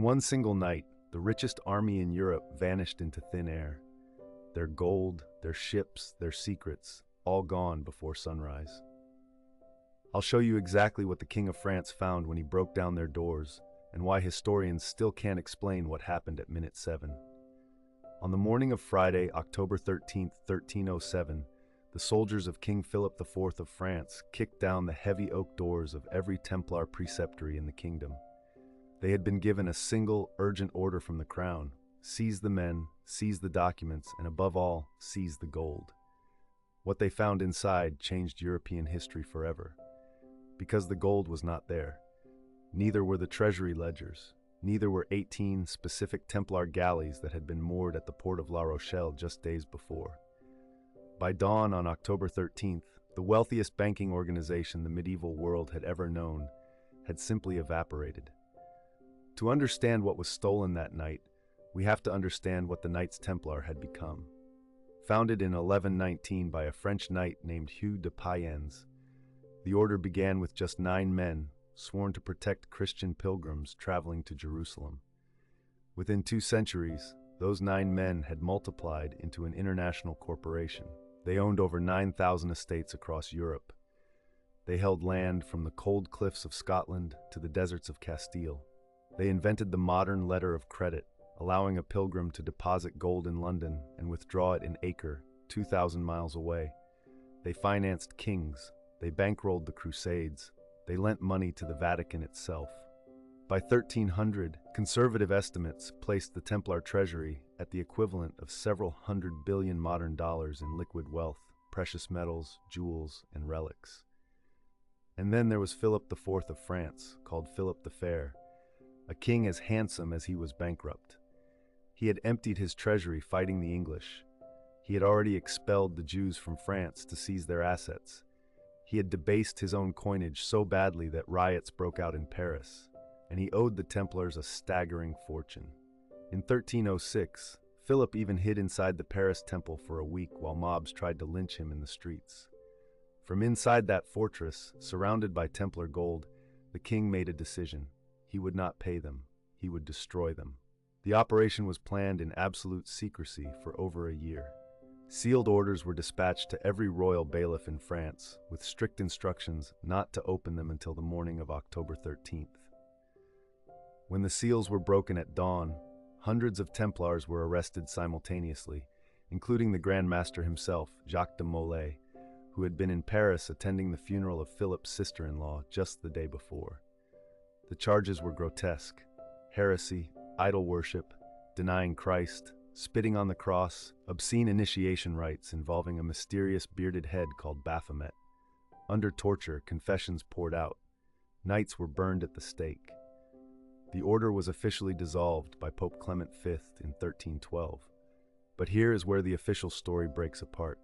one single night, the richest army in Europe vanished into thin air. Their gold, their ships, their secrets, all gone before sunrise. I'll show you exactly what the King of France found when he broke down their doors, and why historians still can't explain what happened at minute 7. On the morning of Friday, October 13, 1307, the soldiers of King Philip IV of France kicked down the heavy oak doors of every Templar preceptory in the kingdom. They had been given a single, urgent order from the crown: seize the men, seize the documents, and above all, seize the gold. What they found inside changed European history forever. Because the gold was not there. Neither were the treasury ledgers. Neither were 18 specific Templar galleys that had been moored at the port of La Rochelle just days before. By dawn on October 13th, the wealthiest banking organization the medieval world had ever known had simply evaporated. To understand what was stolen that night, we have to understand what the Knights Templar had become. Founded in 1119 by a French knight named Hugh de Payens, the order began with just 9 men, sworn to protect Christian pilgrims traveling to Jerusalem. Within 2 centuries, those 9 men had multiplied into an international corporation. They owned over 9,000 estates across Europe. They held land from the cold cliffs of Scotland to the deserts of Castile. They invented the modern letter of credit, allowing a pilgrim to deposit gold in London and withdraw it in Acre, 2,000 miles away. They financed kings. They bankrolled the Crusades. They lent money to the Vatican itself. By 1300, conservative estimates placed the Templar treasury at the equivalent of several hundred billion modern dollars in liquid wealth, precious metals, jewels, and relics. And then there was Philip IV of France, called Philip the Fair, a king as handsome as he was bankrupt. He had emptied his treasury fighting the English. He had already expelled the Jews from France to seize their assets. He had debased his own coinage so badly that riots broke out in Paris, and he owed the Templars a staggering fortune. In 1306, Philip even hid inside the Paris temple for a week while mobs tried to lynch him in the streets. From inside that fortress, surrounded by Templar gold, the king made a decision. He would not pay them. He would destroy them. The operation was planned in absolute secrecy for over a year. Sealed orders were dispatched to every royal bailiff in France, with strict instructions not to open them until the morning of October 13th. When the seals were broken at dawn, hundreds of Templars were arrested simultaneously, including the Grand Master himself, Jacques de Molay, who had been in Paris attending the funeral of Philip's sister-in-law just the day before. The charges were grotesque: heresy, idol worship, denying Christ, spitting on the cross, obscene initiation rites involving a mysterious bearded head called Baphomet. Under torture, confessions poured out. Knights were burned at the stake. The order was officially dissolved by Pope Clement V in 1312. But here is where the official story breaks apart.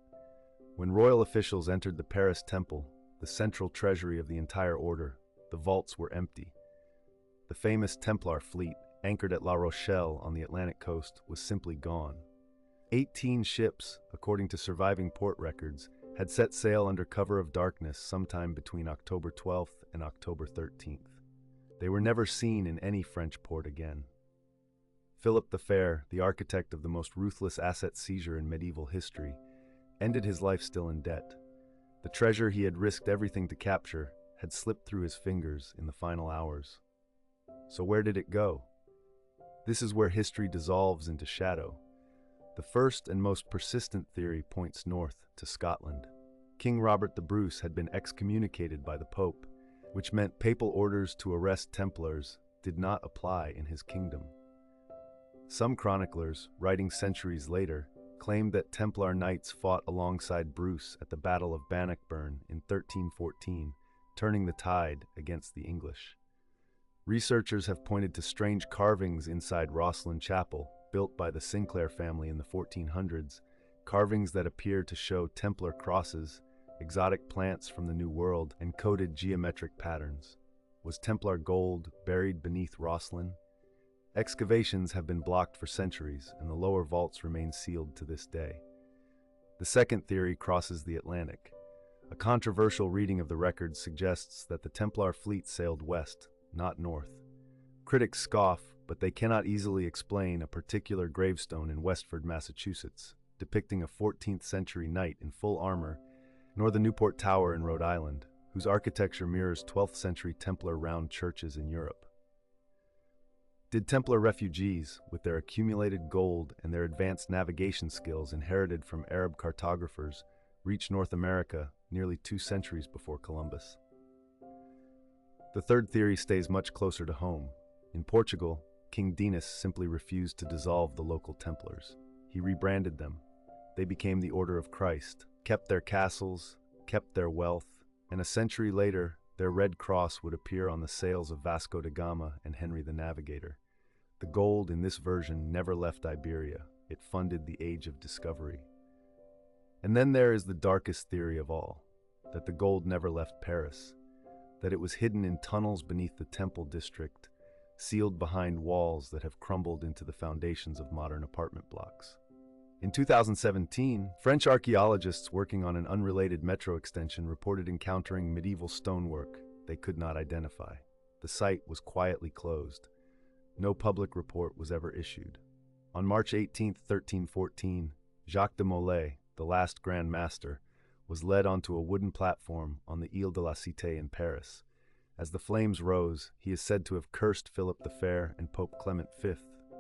When royal officials entered the Paris temple, the central treasury of the entire order, the vaults were empty. The famous Templar fleet, anchored at La Rochelle on the Atlantic coast, was simply gone. 18 ships, according to surviving port records, had set sail under cover of darkness sometime between October 12th and October 13th. They were never seen in any French port again. Philip the Fair, the architect of the most ruthless asset seizure in medieval history, ended his life still in debt. The treasure he had risked everything to capture had slipped through his fingers in the final hours. So where did it go? This is where history dissolves into shadow. The first and most persistent theory points north to Scotland. King Robert the Bruce had been excommunicated by the Pope, which meant papal orders to arrest Templars did not apply in his kingdom. Some chroniclers, writing centuries later, claimed that Templar knights fought alongside Bruce at the Battle of Bannockburn in 1314, turning the tide against the English. Researchers have pointed to strange carvings inside Rosslyn Chapel, built by the Sinclair family in the 1400s, carvings that appear to show Templar crosses, exotic plants from the New World, and coded geometric patterns. Was Templar gold buried beneath Rosslyn? Excavations have been blocked for centuries, and the lower vaults remain sealed to this day. The second theory crosses the Atlantic. A controversial reading of the records suggests that the Templar fleet sailed west, not north. Critics scoff, but they cannot easily explain a particular gravestone in Westford, Massachusetts, depicting a 14th century knight in full armor, nor the Newport Tower in Rhode Island, whose architecture mirrors 12th century Templar round churches in Europe. Did Templar refugees, with their accumulated gold and their advanced navigation skills inherited from Arab cartographers, reach North America nearly 2 centuries before Columbus? The third theory stays much closer to home. In Portugal, King Dinis simply refused to dissolve the local Templars. He rebranded them. They became the Order of Christ, kept their castles, kept their wealth, and a century later, their red cross would appear on the sails of Vasco da Gama and Henry the Navigator. The gold in this version never left Iberia. It funded the Age of Discovery. And then there is the darkest theory of all, that the gold never left Paris, that it was hidden in tunnels beneath the Temple district, sealed behind walls that have crumbled into the foundations of modern apartment blocks. In 2017, French archaeologists working on an unrelated metro extension reported encountering medieval stonework they could not identify. The site was quietly closed. No public report was ever issued. On March 18, 1314, Jacques de Molay, the last Grand Master, was led onto a wooden platform on the Ile de la Cité in Paris. As the flames rose, he is said to have cursed Philip the Fair and Pope Clement V,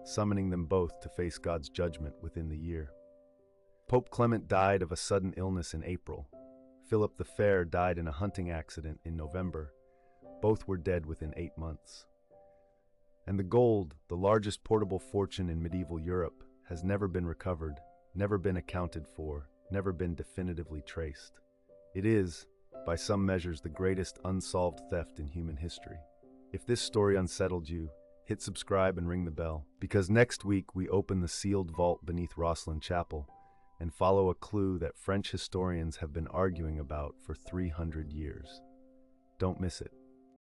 summoning them both to face God's judgment within the year. Pope Clement died of a sudden illness in April. Philip the Fair died in a hunting accident in November. Both were dead within 8 months. And the gold, the largest portable fortune in medieval Europe, has never been recovered, never been accounted for, never been definitively traced. It is, by some measures, the greatest unsolved theft in human history. If this story unsettled you, hit subscribe and ring the bell, because next week we open the sealed vault beneath Rosslyn Chapel and follow a clue that French historians have been arguing about for 300 years. Don't miss it.